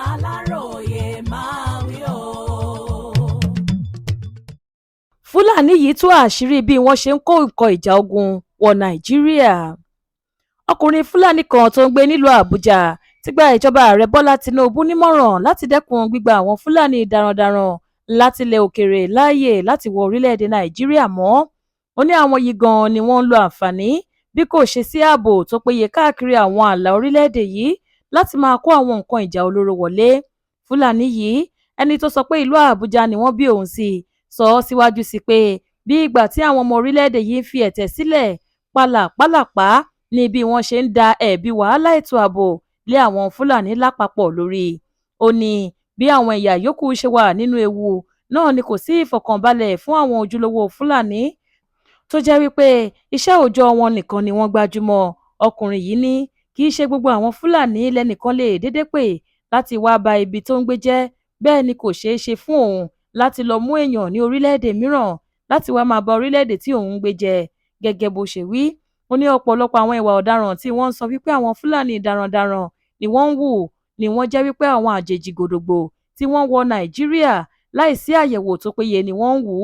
Aláròyé máa wí o. Fúlàní yìí tú àṣírí bí wọ́n ṣe ń kó nǹkan ìjà ogun wọ Nàìjíríà. Ọkùnrin Fúlàní kan tó ń gbé nílùú Àbújá ti gba ìjọba ààrẹ Bọ́lá Tinubu nímọ̀ràn láti dẹ́kun gbígba àwọn Fúlàní darandaran láti ilẹ̀ òkèèrè láàyè láti wọ orílẹ̀-èdè Nàìjíríà mọ́. Ó ní àwọn yìí gan-an ni wọ́n ń lo àǹfààní bí kò ṣe sí ààbò tó péye káàkiri àwọn ààlà orílẹ̀-èdè yìí láti máa kó àwọn nǹkan ìjà olóró wọlé. Fúlàní yìí, ẹni tó sọ pé ìlú Àbújá ni wọ́n bí òun sí, sọ síwájú sí pé bí ìgbà tí àwọn ọmọ orílẹ̀-èdè yìí ń fi ẹ̀tẹ̀ sílẹ̀ pálapàla ní bí wọ́n ṣe ń da ẹ̀bi wàhálà ètò ààbò lé àwọn Fúlàní lápapọ̀ lórí. Ó ní bí àwọn ẹ̀yà yòókù ṣe wà nínú ewu náà ni kò sí ìfọ̀kànbalẹ̀ fún àwọn ojúlówó Fúlàní tó jẹ́ wípé iṣẹ́ òòjọ́ wọn nìkan ni wọ́n gbájúmọ́. Ọkùnrin yìí ní kì í ṣe gbogbo àwọn Fúlàní lẹ́nìkan lè dédé pè láti wá ba ibi tó ń gbé jẹ́, bẹ́ẹ̀ ni kò ṣeé ṣe fún òun láti lọ mú èèyàn ní orílẹ̀-èdè mìíràn láti wá máa ba orílẹ̀-èdè tí òun ń gbé jẹ́. Gẹ́gẹ́ bó ṣe wí, ó ní ọ̀pọ̀lọpọ̀ àwọn ìwà ọ̀daràn tí wọ́n ń sọ wípé àwọn Fúlàní darandaran ni wọ́n ń hù ni wọ́n jẹ́ wípé àwọn àjèjì gòdògbò tí wọ́n wọ Nàìjíríà láìsí àyẹ̀wò tó péye ni wọ́n ń hù.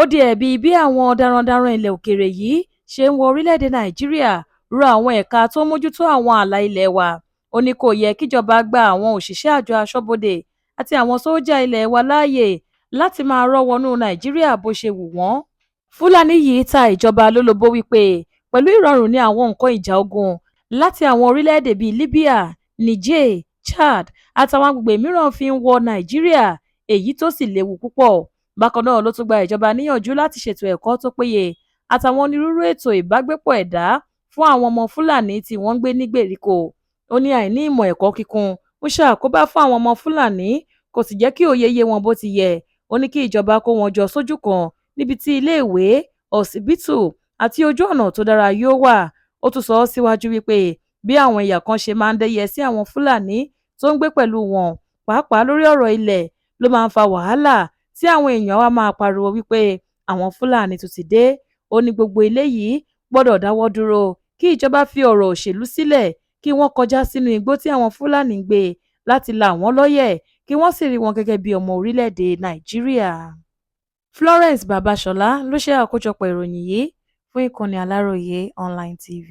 Ó di ẹ̀bi bí àwọn darandaran ilẹ̀ òkèèrè yìí ṣe ń wọ orílẹ̀-èdè Nàìjíríà rọ àwọn ẹ̀ka tó mójútó àwọn ààlà ilẹ̀ wa. Ó ní kò yẹ kíjọba gba àwọn òṣìṣẹ́ àjọ aṣọ́bodè àti àwọn sójà ilẹ̀ wa láàyè láti máa rọ́ wọnú Nàìjíríà bó ṣe wù wọ́n. Fúlàní yìí ta ìjọba lólobó wípé pẹ̀lú ìrọ̀rùn ní àwọn nǹkan ìjà ogun láti àwọn orílẹ̀-èdè bíi Libya, Niger, Chad àtàwọn agbègbè mìíràn fi ń wọ Nàìjíríà, èyí tó sì léwu púpọ̀. Bákan náà ló tún gba ìjọba níyànjú láti ṣètò ẹ̀kọ́ tó péye àtàwọn onírúurú ètò ìbágbépọ̀ ẹ̀dá fún àwọn ọmọ Fúlàní tí wọ́n ń gbé ní gbèríko. Ó ní àìní ìmọ̀ ẹ̀kọ́ kíkún ń ṣàkóbá fún àwọn ọmọ Fúlàní, kò sì jẹ́ kí òye yé wọn bó ti yẹ. Ó ní kí ìjọba kó wọn jọ sójú kan níbi tí iléèwé, ọsibítù àti ojú ọ̀nà tó dára yóò wà. Ó tún sọ síwájú wípé bí àwọn ẹ̀yà kan ṣe máa ń dẹ́yẹ sí àwọn Fúlàní tó ń gbé pẹ̀lú wọn, pàápàá lórí ọ̀rọ̀ ilẹ̀, ló máa ń fa wàhálà tí àwọn èèyàn wa máa pariwo wípé àwọn Fúlàní tún ti dé. Ó ní gbogbo eléyìí gbọ́dọ̀ dáwọ́ dúró kí ìjọba fi ọ̀rọ̀ òṣèlú sílẹ̀, kí wọ́n kọjá sínú igbó tí àwọn Fúlàní ń gbé láti là wọ́n lọ́yẹ̀, kí wọ́n sì rí wọn gẹ́gẹ́ bí ọmọ orílẹ̀-èdè Nàìjíríà. Florence Babasola ló ṣe àkójọpọ̀ ìròyìn yìí fún ìkànnì Aláròyé Online TV.